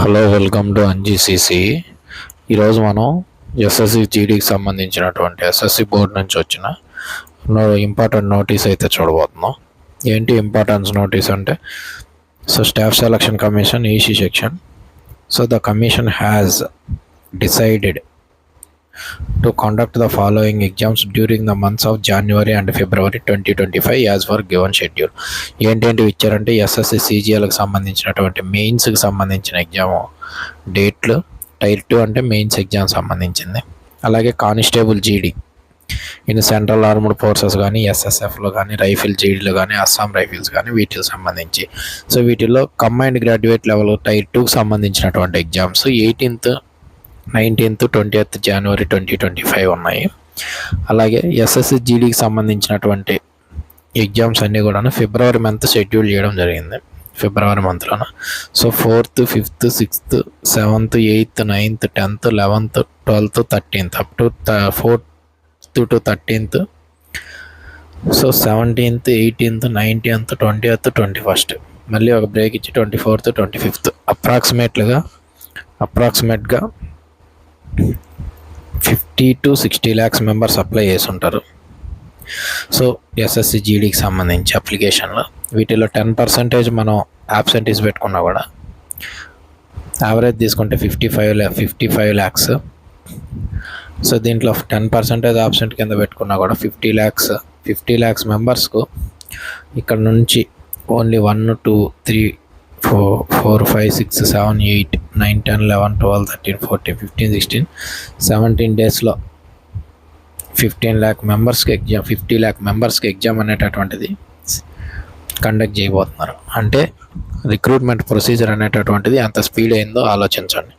Hello, welcome to ఎన్జీసీసీ. ఈరోజు మనం SSC జీడీకి సంబంధించినటువంటి ఎస్ఎస్సి బోర్డు నుంచి వచ్చిన ఇంపార్టెంట్ నోటీస్ అయితే చూడబోతున్నాం. ఏంటి ఇంపార్టెన్స్ నోటీస్ అంటే, staff selection commission EC section. The commission has decided to conduct the following exams during the months of January and February 2025 as per given schedule. ఏంటేంటి ఇచ్చారంటే, SSC సీజీఎల్కి సంబంధించినటువంటి మెయిన్స్కి సంబంధించిన ఎగ్జామ్ డేట్లు, టైర్ 2 అంటే మెయిన్స్ ఎగ్జామ్ సంబంధించింది. అలాగే కానిస్టేబుల్ జీడీ ఇన్ సెంట్రల్ ఆర్మ్డ్ ఫోర్సెస్ కానీ, ఎస్ఎస్ఎఫ్లో కానీ, రైఫిల్ జీడీలో కానీ, అస్సాం రైఫిల్స్ కానీ వీటికి సంబంధించి. వీటిల్లో కంబైన్డ్ గ్రాడ్యుయేట్ లెవెల్ టైర్ 2కి సంబంధించినటువంటి exams 18th, 19th, 20th January 2025 ఉన్నాయి. అలాగే ఎస్ఎస్సి జీడీకి సంబంధించినటువంటి ఎగ్జామ్స్ అన్నీ కూడా ఫిబ్రవరి మంత్ షెడ్యూల్ చేయడం జరిగింది. ఫిబ్రవరి మంత్లోన 4th, 5th, 6th, 7th, 8th, 9th, 10th, 11th, 12th, 13th up to 4th to 13th. 17th, 18th, 19th, 20th, 21st మళ్ళీ ఒక బ్రేక్ ఇచ్చి 24th, 25th అప్రాక్సిమేట్గా 50 to 60 lakhs మెంబర్స్ అప్లై చేసి ఉంటారు. ఎస్ఎస్సి జీడీకి సంబంధించి అప్లికేషన్లో వీటిలో 10% మనం యాబ్సెంటీస్ పెట్టుకున్నా కూడా యావరేజ్ తీసుకుంటే 55 lakhs. దీంట్లో 10% యాబ్సెంట్ కింద పెట్టుకున్నా కూడా 50 lakhs మెంబర్స్కు ఇక్కడ నుంచి ఓన్లీ 1, 2, 3, 4, 5, 6, 7, 8, 9, 10, 11, 12, 13, 14, 15, 16, 17 డేస్లో 15 lakh మెంబర్స్కి ఎగ్జామ్ 50 lakh మెంబర్స్కి ఎగ్జామ్ అనేటటువంటిది కండక్ట్ చేయబోతున్నారు. అంటే రిక్రూట్మెంట్ ప్రొసీజర్ అనేటటువంటిది అంత స్పీడ్ అయిందో ఆలోచించండి.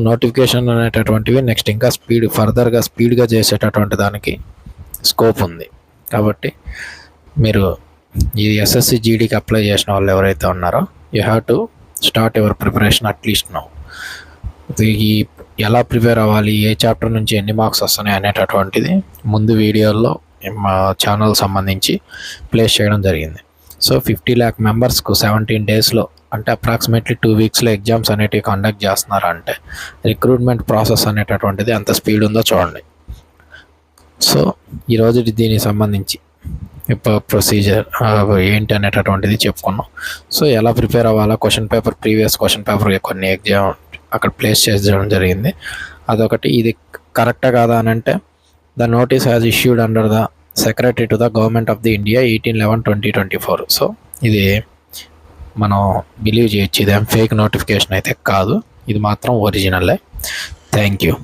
నోటిఫికేషన్ అనేటటువంటివి నెక్స్ట్ ఇంకా ఫర్దర్గా స్పీడ్గా చేసేటటువంటి దానికి స్కోప్ ఉంది. కాబట్టి మీరు ఈ ఎస్ఎస్సి జీడీకి అప్లై చేసిన వాళ్ళు ఎవరైతే ఉన్నారో, you have to start your preparation at least now. ఎలా ప్రిపేర్ అవ్వాలి, ఏ చాప్టర్ నుంచి ఎన్ని మార్క్స్ వస్తున్నాయి అనేటటువంటిది ముందు వీడియోల్లో మా ఛానల్ సంబంధించి ప్లేస్ చేయడం జరిగింది. 50 lakh మెంబర్స్కు 17 డేస్లో అంటే అప్రాక్సిమేట్లీ 2 weeksలో ఎగ్జామ్స్ అనేటివి కండక్ట్ చేస్తున్నారు అంటే రిక్రూట్మెంట్ ప్రాసెస్ అనేటటువంటిది ఎంత స్పీడ్ ఉందో చూడండి. ఈరోజు దీనికి సంబంధించి ప్రొసీజర్ ఏంటి అనేటటువంటిది చెప్పుకున్నాం. ఎలా ప్రిపేర్ అవ్వాలా, ప్రీవియస్ క్వశ్చన్ పేపర్ కొన్ని ఎగ్జామ్ అక్కడ ప్లేస్ చేసేయడం జరిగింది. అదొకటి. ఇది కరెక్టా కాదా అని అంటే, the notice has issued under the secretary to the government of the India 18/11/2024. ఇది మనం బిలీవ్ చేయొచ్చు, ఇదేం ఫేక్ నోటిఫికేషన్ అయితే కాదు, ఇది మాత్రం ఒరిజినలే. Thank you.